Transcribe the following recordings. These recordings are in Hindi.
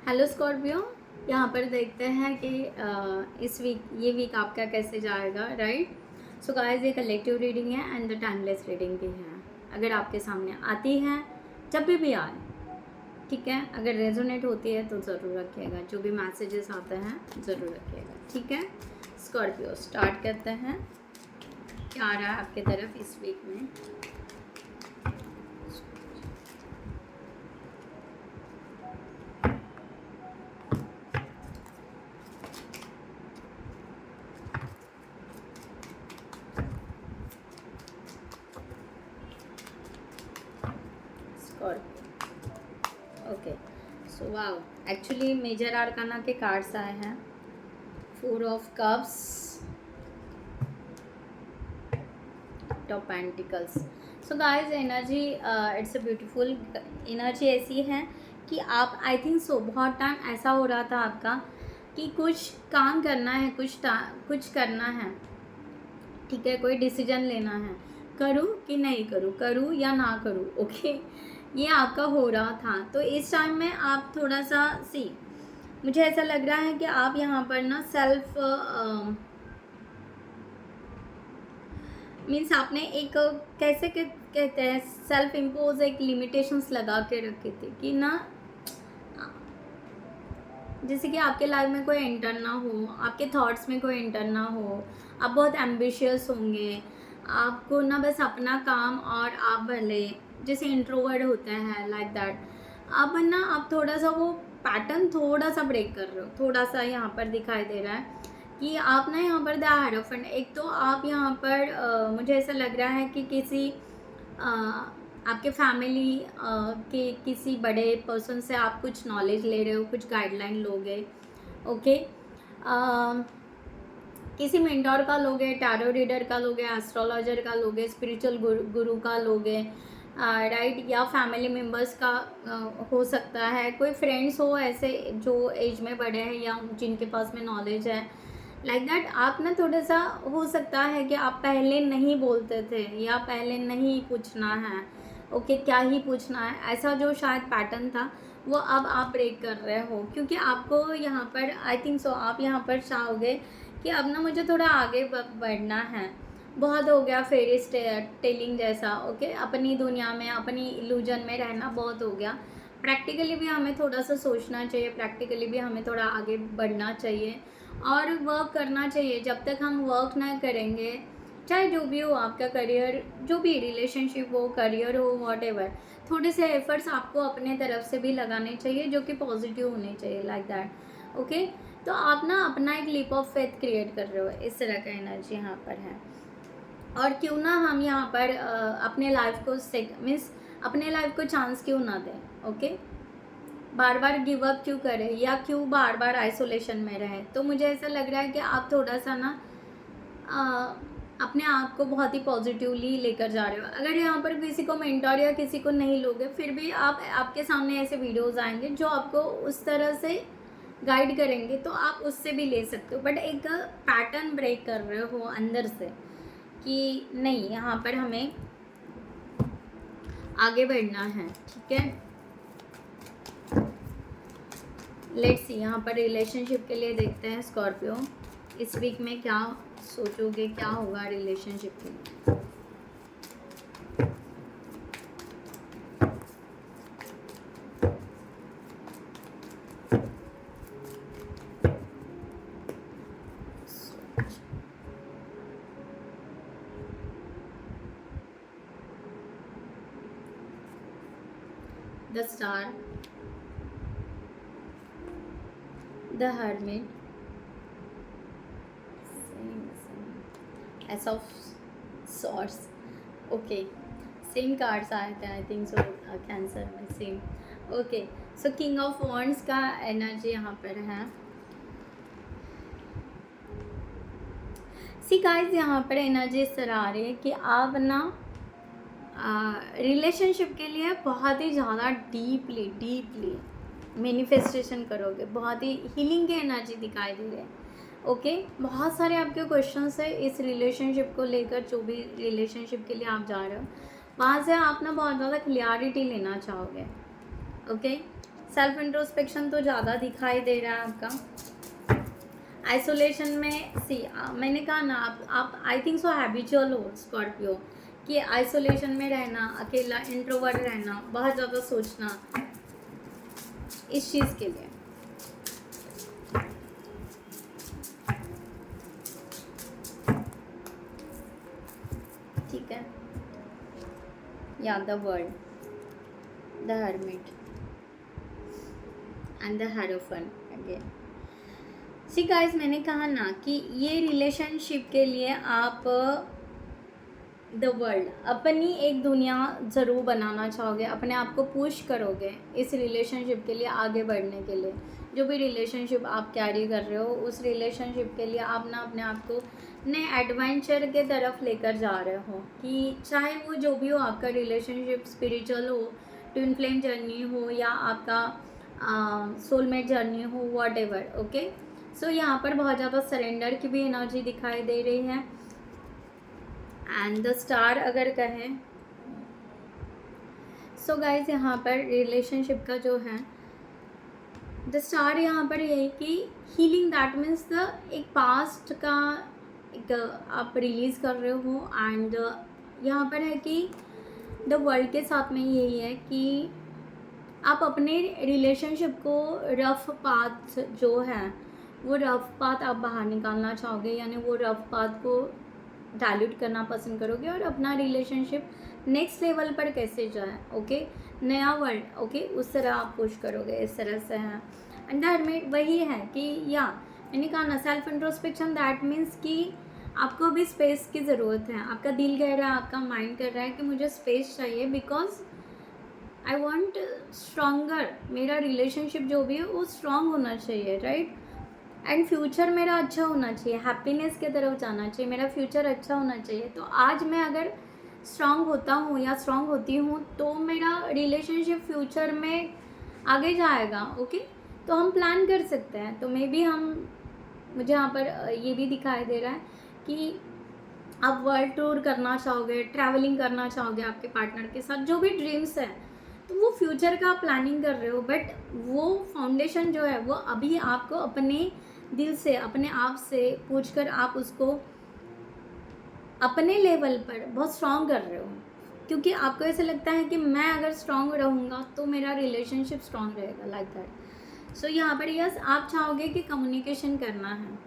Hello Scorpio. यहाँ पर देखते हैं कि इस वीक ये वीक आपका कैसे जाएगा, राइट। सो गाइस, ये कलेक्टिव रीडिंग है एंड द टाइमलेस रीडिंग भी है। अगर आपके सामने आती है, जब भी आए, ठीक है। अगर रेजोनेट होती है तो ज़रूर रखिएगा, जो भी मैसेजेस आते हैं ज़रूर रखिएगा, ठीक है। स्कॉर्पियो, स्टार्ट करते हैं। क्या आ रहा है आपके तरफ इस वीक में? Scorpio, okay. So wow, actually major arcana के कार्ड्स आए हैं। 4 of cups, of pentacles. So guys, energy it's a beautiful energy. ऐसी है कि आप, आई थिंक सो, बहुत टाइम ऐसा हो रहा था आपका कि कुछ काम करना है, कुछ करना है, ठीक है। कोई डिसीजन लेना है, करूँ कि नहीं करूँ, करूँ या ना करूँ, ओके। ये आपका हो रहा था। तो इस टाइम में आप थोड़ा सा मुझे ऐसा लग रहा है कि आप यहाँ पर ना सेल्फ मीन्स आपने एक कैसे कहते हैं, सेल्फ इम्पोज एक लिमिटेशंस लगा के रखी थी कि ना, जैसे कि आपके लाइफ में कोई एंटर ना हो, आपके थॉट्स में कोई एंटर ना हो, आप बहुत एम्बिशियस होंगे, आपको ना बस अपना काम, और आप भले जैसे इंट्रोवर्ट होते हैं लाइक दैट, अब ना आप थोड़ा सा वो पैटर्न थोड़ा सा ब्रेक कर रहे हो, थोड़ा सा यहाँ पर दिखाई दे रहा है कि आप ना यहाँ पर द हायरोफेंट, एक तो आप यहाँ पर मुझे ऐसा लग रहा है कि किसी आपके फैमिली के किसी बड़े पर्सन से आप कुछ नॉलेज ले रहे हो, कुछ गाइडलाइन लोगे, ओके। किसी मेंटोर का लोगे, टैरो रीडर का लोगे, एस्ट्रोलॉजर का लोगे, स्पिरिचुअल गुरु का लोगे, राइट। या फैमिली मेम्बर्स का हो सकता है, कोई फ्रेंड्स हो ऐसे जो एज में बड़े हैं या जिनके पास में नॉलेज है, लाइक दैट। आप ना थोड़ा सा, हो सकता है कि आप पहले नहीं बोलते थे या पहले नहीं पूछना है, ओके, क्या ही पूछना है, ऐसा जो शायद पैटर्न था वो अब आप ब्रेक कर रहे हो, क्योंकि आपको यहाँ पर, आई थिंक सो, आप यहाँ पर चाहोगे कि अब ना मुझे थोड़ा आगे बढ़ना है, बहुत हो गया फेरी टेलिंग जैसा, ओके। अपनी दुनिया में, अपनी इल्यूजन में रहना बहुत हो गया। प्रैक्टिकली भी हमें थोड़ा सा सोचना चाहिए, प्रैक्टिकली भी हमें थोड़ा आगे बढ़ना चाहिए और वर्क करना चाहिए। जब तक हम वर्क ना करेंगे, चाहे जो भी हो आपका करियर, जो भी रिलेशनशिप हो, करियर हो, वॉट, थोड़े से एफर्ट्स आपको अपने तरफ से भी लगाने चाहिए, जो कि पॉजिटिव होने चाहिए, लाइक दैट, ओके। तो आप ना अपना एक लीप ऑफ फेथ क्रिएट कर रहे हो, इस तरह का एनर्जी यहाँ पर है। और क्यों ना हम यहाँ पर अपने लाइफ को मीन्स अपने लाइफ को चांस क्यों ना दें, ओके। बार बार गिव अप क्यों करें, या क्यों बार बार आइसोलेशन में रहें। तो मुझे ऐसा लग रहा है कि आप थोड़ा सा ना अपने आप को बहुत ही पॉजिटिवली लेकर जा रहे हो। अगर यहाँ पर किसी को मेंटोर या किसी को नहीं लोगे, फिर भी आपके सामने ऐसे वीडियोस आएंगे जो आपको उस तरह से गाइड करेंगे, तो आप उससे भी ले सकते हो। बट एक पैटर्न ब्रेक कर रहे हो अंदर से कि नहीं, यहाँ पर हमें आगे बढ़ना है, ठीक है। लेट्स सी, यहाँ पर रिलेशनशिप के लिए देखते हैं स्कॉर्पियो, इस वीक में क्या सोचोगे, क्या होगा रिलेशनशिप के लिए। The star, the hermit, ace of swords, okay. Same cards आए थे, आई थिंक सो, कैंसर में same, okay. So king of wands का एनर्जी यहाँ पर है। सी गाइस, यहाँ पर एनर्जी इस तरह आ रही है कि आप ना रिलेशनशिप के लिए बहुत ही ज़्यादा डीपली मैनिफेस्टेशन करोगे, बहुत ही हीलिंग की एनर्जी दिखाई दे रही है, ओके। बहुत सारे आपके क्वेश्चंस है इस रिलेशनशिप को लेकर, जो भी रिलेशनशिप के लिए आप जा रहे हो, वहाँ से आप ना बहुत ज़्यादा क्लियरिटी लेना चाहोगे, ओके। सेल्फ इंट्रोस्पेक्शन तो ज़्यादा दिखाई दे रहा है आपका। आइसोलेशन में मैंने कहा ना, आप आई थिंक सो हैबिचुअल हो स्कॉर्पियो, कि आइसोलेशन में रहना, अकेला इंट्रोवर्ट रहना, बहुत ज़्यादा सोचना इस चीज़ के लिए। ठीक है, या the world, the hermit and the hierophant again. See guys, मैंने कहा ना कि ये रिलेशनशिप के लिए आप द वर्ल्ड, अपनी एक दुनिया ज़रूर बनाना चाहोगे, अपने आप को पुश करोगे इस रिलेशनशिप के लिए, आगे बढ़ने के लिए। जो भी रिलेशनशिप आप कैरी कर रहे हो, उस रिलेशनशिप के लिए आप ना अपने आप को नए एडवेंचर के तरफ लेकर जा रहे हो, कि चाहे वो जो भी हो आपका रिलेशनशिप, स्पिरिचुअल हो, ट्विन फ्लेम जर्नी हो, या आपका सोलमेट जर्नी हो, वॉट एवर। ओके, सो यहाँ पर बहुत ज़्यादा सरेंडर की भी एनर्जी दिखाई दे रही है। एंड द स्टार अगर कहें, सो गाइज यहाँ पर रिलेशनशिप का जो है द स्टार, यहाँ पर ये है कि हीलिंग, दैट मीन्स द एक पास्ट का एक आप रिलीज़ कर रहे हो। एंड यहाँ पर है कि द वर्ल्ड के साथ में यही है कि आप अपने रिलेशनशिप को रफ पाथ जो है, वो रफ पाथ आप बाहर निकालना चाहोगे, यानी वो रफ पाथ को डाइल्यूट करना पसंद करोगे और अपना रिलेशनशिप नेक्स्ट लेवल पर कैसे जाए। ओके, नया वर्ल्ड, ओके, उस तरह आप पुश करोगे, इस तरह से है। एंड हर्मिट वही है कि या मैंने कहा ना, सेल्फ इंट्रोस्पेक्शन, दैट मीन्स कि आपको अभी स्पेस की ज़रूरत है। आपका दिल कह रहा है, आपका माइंड कह रहा है कि मुझे स्पेस चाहिए, बिकॉज आई वॉन्ट स्ट्रॉन्गर, मेरा रिलेशनशिप जो भी है वो स्ट्रॉन्ग होना चाहिए, राइट। एंड फ्यूचर मेरा अच्छा होना चाहिए, हैप्पीनेस की तरफ जाना चाहिए, मेरा फ्यूचर अच्छा होना चाहिए। तो आज मैं अगर स्ट्रॉन्ग होता हूँ या स्ट्रॉन्ग होती हूँ तो मेरा रिलेशनशिप फ्यूचर में आगे जाएगा। ओके, तो हम प्लान कर सकते हैं। तो मे बी मुझे यहाँ पर ये भी दिखाई दे रहा है कि आप वर्ल्ड टूर करना चाहोगे, ट्रैवलिंग करना चाहोगे आपके पार्टनर के साथ, जो भी ड्रीम्स है, तो वो फ्यूचर का प्लानिंग कर रहे हो। बट वो फाउंडेशन जो है वो अभी आपको अपने दिल से, अपने आप से पूछकर आप उसको अपने लेवल पर बहुत स्ट्रॉन्ग कर रहे हो, क्योंकि आपको ऐसा लगता है कि मैं अगर स्ट्रॉन्ग रहूँगा तो मेरा रिलेशनशिप स्ट्रॉन्ग रहेगा, लाइक दैट। सो यहाँ पर यस, आप चाहोगे कि कम्युनिकेशन करना है,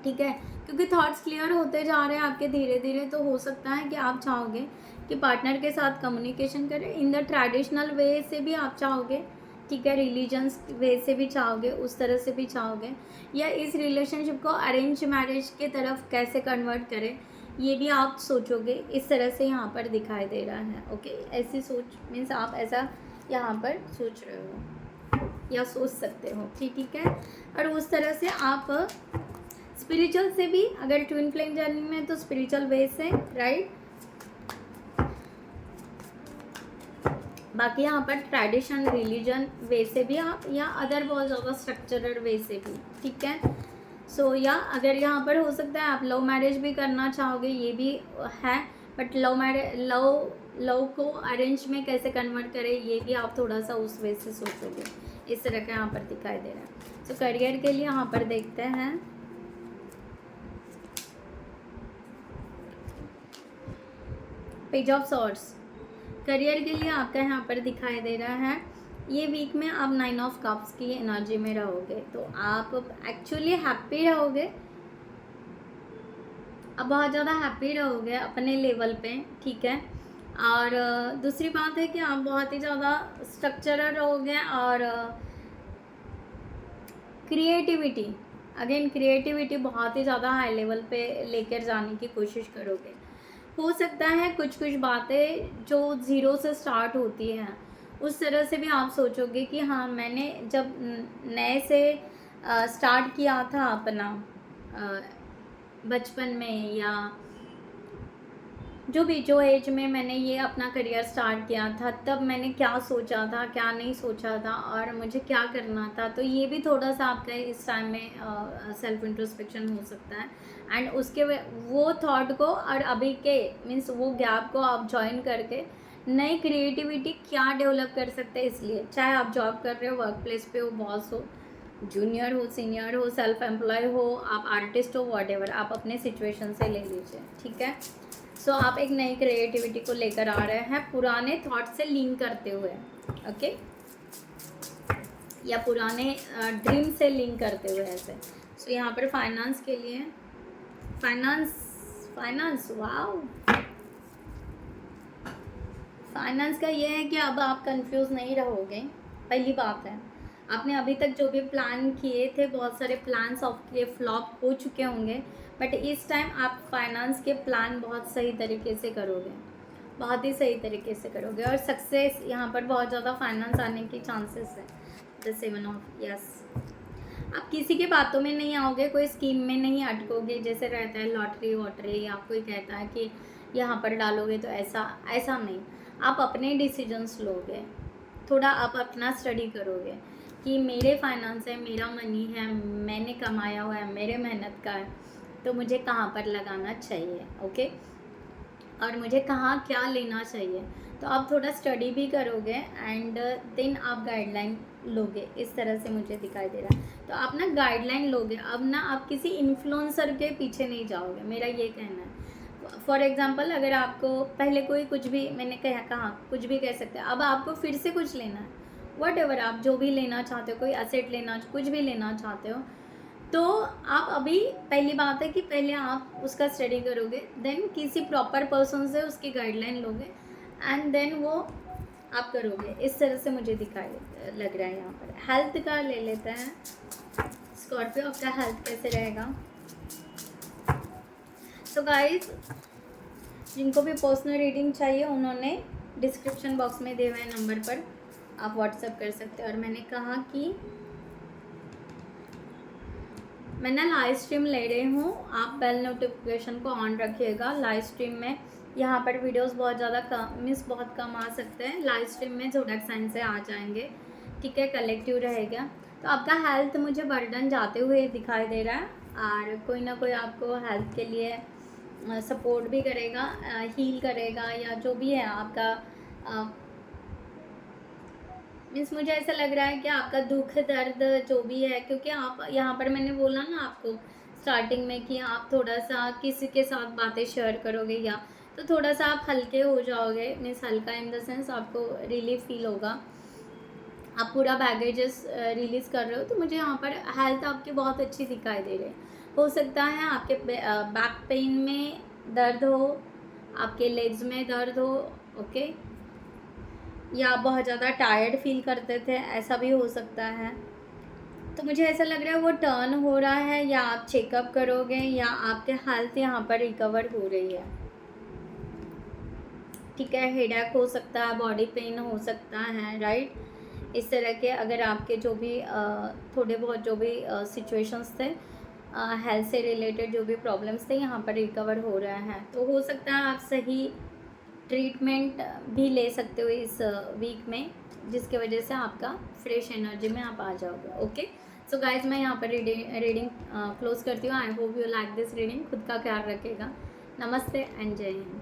ठीक है, क्योंकि थॉट्स क्लियर होते जा रहे हैं आपके धीरे धीरे। तो हो सकता है कि आप चाहोगे कि पार्टनर के साथ कम्युनिकेशन करें इन द ट्रेडिशनल वे से भी आप चाहोगे, ठीक है, रिलीजन्स वे से भी चाहोगे, उस तरह से भी चाहोगे, या इस रिलेशनशिप को अरेंज मैरिज के तरफ कैसे कन्वर्ट करें, ये भी आप सोचोगे। इस तरह से यहाँ पर दिखाई दे रहा है। ओके, ऐसी सोच मीन्स आप ऐसा यहाँ पर सोच रहे हो या सोच सकते हो, ठीक है। और उस तरह से आप स्पिरिचुअल से भी, अगर ट्विन फ्लेम जर्नी में तो स्पिरिचुअल वे से, राइट। बाकी यहाँ पर ट्रेडिशन, रिलीजन वे से भी आप, या अदर बहुत ज़्यादा स्ट्रक्चरल वे से भी, ठीक है। सो या अगर यहाँ पर हो सकता है आप लव मैरिज भी करना चाहोगे, ये भी है। बट लव को अरेंज में कैसे कन्वर्ट करें, ये भी आप थोड़ा सा उस वे से सोचोगे। इस तरह का यहाँ पर दिखाई दे रहा है। सो करियर के लिए यहाँ पर देखते हैं, पेज ऑफ सॉर्ड्स। करियर के लिए आपका यहाँ पर दिखाई दे रहा है, ये वीक में आप 9 ऑफ कप्स की एनर्जी में रहोगे, तो आप एक्चुअली हैप्पी रहोगे, आप बहुत ज़्यादा हैप्पी रहोगे अपने लेवल पे, ठीक है। और दूसरी बात है कि आप बहुत ही ज़्यादा स्ट्रक्चरल रहोगे, और क्रिएटिविटी, अगेन क्रिएटिविटी बहुत ही ज़्यादा हाई लेवल पे लेकर जाने की कोशिश करोगे। हो सकता है कुछ बातें जो ज़ीरो से स्टार्ट होती हैं, उस तरह से भी आप सोचोगे कि हाँ, मैंने जब नए से स्टार्ट किया था अपना बचपन में, या जो एज में मैंने ये अपना करियर स्टार्ट किया था, तब मैंने क्या सोचा था, क्या नहीं सोचा था, और मुझे क्या करना था। तो ये भी थोड़ा सा आपका इस टाइम में सेल्फ इंट्रोस्पेक्शन हो सकता है। एंड उसके वो थॉट को और अभी के मीन्स वो गैप को आप ज्वाइन करके नई क्रिएटिविटी क्या डेवलप कर सकते हैं, इसलिए चाहे आप जॉब कर रहे हो, वर्क प्लेस पे हो, बॉस हो, जूनियर हो, सीनियर हो, सेल्फ एम्प्लॉय हो, आप आर्टिस्ट हो, वॉट आप अपने सिचुएशन से ले लीजिए, ठीक है। सो आप एक नई क्रिएटिविटी को लेकर आ रहे हैं पुराने थॉट से लिंक करते हुए, ओके, या पुराने ड्रीम से लिंक करते हुए ऐसे। सो यहाँ पर फाइनेंस के लिए फाइनेंस वाओ, फाइनेंस का ये है कि अब आप कंफ्यूज नहीं रहोगे। पहली बात है, आपने अभी तक जो भी प्लान किए थे, बहुत सारे प्लान्स आपके फ्लॉप हो चुके होंगे, बट इस टाइम आप फाइनेंस के प्लान बहुत सही तरीके से करोगे, बहुत ही सही तरीके से करोगे, और सक्सेस यहाँ पर बहुत ज़्यादा फाइनेंस आने की चांसेस है। द 7 ऑफ यस, आप किसी के बातों में नहीं आओगे, कोई स्कीम में नहीं अटकोगे, जैसे रहता है लॉटरी वॉटरी, या कोई कहता है कि यहाँ पर डालोगे तो ऐसा नहीं, आप अपने डिसीजंस लोगे। थोड़ा आप अपना स्टडी करोगे कि मेरे फाइनेंस है, मेरा मनी है, मैंने कमाया हुआ है, मेरे मेहनत का है, तो मुझे कहाँ पर लगाना चाहिए, ओके, और मुझे कहाँ क्या लेना चाहिए। तो आप थोड़ा स्टडी भी करोगे एंड देन आप गाइडलाइन लोगे, इस तरह से मुझे दिखाई दे रहा है। तो आप ना गाइडलाइन लोगे, अब ना आप किसी इन्फ्लुएंसर के पीछे नहीं जाओगे, मेरा ये कहना है। फॉर एग्जांपल, अगर आपको पहले कोई कुछ भी मैंने कहा कुछ भी कह सकते हैं, अब आपको फिर से कुछ लेना है, वट एवर आप जो भी लेना चाहते हो, कोई एसेट लेना, कुछ भी लेना चाहते हो, तो आप अभी पहली बात है कि पहले आप उसका स्टडी करोगे, देन किसी प्रॉपर पर्सन से उसकी गाइडलाइन लोगे एंड देन वो आप करोगे, इस तरह से मुझे दिखाई लग रहा है। यहाँ पर हेल्थ का ले लेते हैं, स्कॉर्पियो आपका हेल्थ कैसे रहेगा। तो गाइस, जिनको भी पर्सनल रीडिंग चाहिए उन्होंने डिस्क्रिप्शन बॉक्स में दिए हुए नंबर पर आप व्हाट्सएप कर सकते हैं। और मैंने कहा कि मैं ना लाइव स्ट्रीम ले रही हूँ, आप बेल नोटिफिकेशन को ऑन रखिएगा। लाइव स्ट्रीम में यहाँ पर वीडियोस बहुत ज़्यादा बहुत कम आ सकते हैं, लाइव स्ट्रीम में ज़ोडिएक साइन से आ जाएंगे, ठीक है, कलेक्टिव रहेगा। तो आपका हेल्थ मुझे बर्डन जाते हुए दिखाई दे रहा है, और कोई ना कोई आपको हेल्थ के लिए सपोर्ट भी करेगा, हील करेगा, या जो भी है आपका मीन्स मुझे ऐसा लग रहा है कि आपका दुख दर्द जो भी है, क्योंकि आप यहाँ पर मैंने बोला ना आपको स्टार्टिंग में कि आप थोड़ा सा किसी के साथ बातें शेयर करोगे, या तो थोड़ा सा आप हल्के हो जाओगे, मीन्स हल्का इन द सेंस आपको रिलीफ फील होगा, आप पूरा बैगेजेस रिलीज़ कर रहे हो। तो मुझे यहाँ पर हेल्थ आपकी बहुत अच्छी दिखाई दे रही है। हो सकता है आपके बैक पेन में दर्द हो, आपके लेग्स में दर्द हो, ओके, या आप बहुत ज़्यादा टायर्ड फील करते थे, ऐसा भी हो सकता है। तो मुझे ऐसा लग रहा है वो टर्न हो रहा है, या आप चेकअप करोगे, या आपके हेल्थ यहाँ पर रिकवर हो रही है, ठीक है। हेडेक हो सकता है, बॉडी पेन हो सकता है, राइट। इस तरह के अगर आपके जो भी थोड़े बहुत जो भी सिचुएशंस थे, हेल्थ से रिलेटेड जो भी प्रॉब्लम्स थे, यहाँ पर रिकवर हो रहा है। तो हो सकता है आप सही ट्रीटमेंट भी ले सकते हो इस वीक में, जिसके वजह से आपका फ्रेश एनर्जी में आप आ जाओगे, ओके। सो गाइज, मैं यहाँ पर रीडिंग क्लोज करती हूँ। I hope you like this reading. खुद का ख्याल रखिएगा। नमस्ते एंड जय हिंद।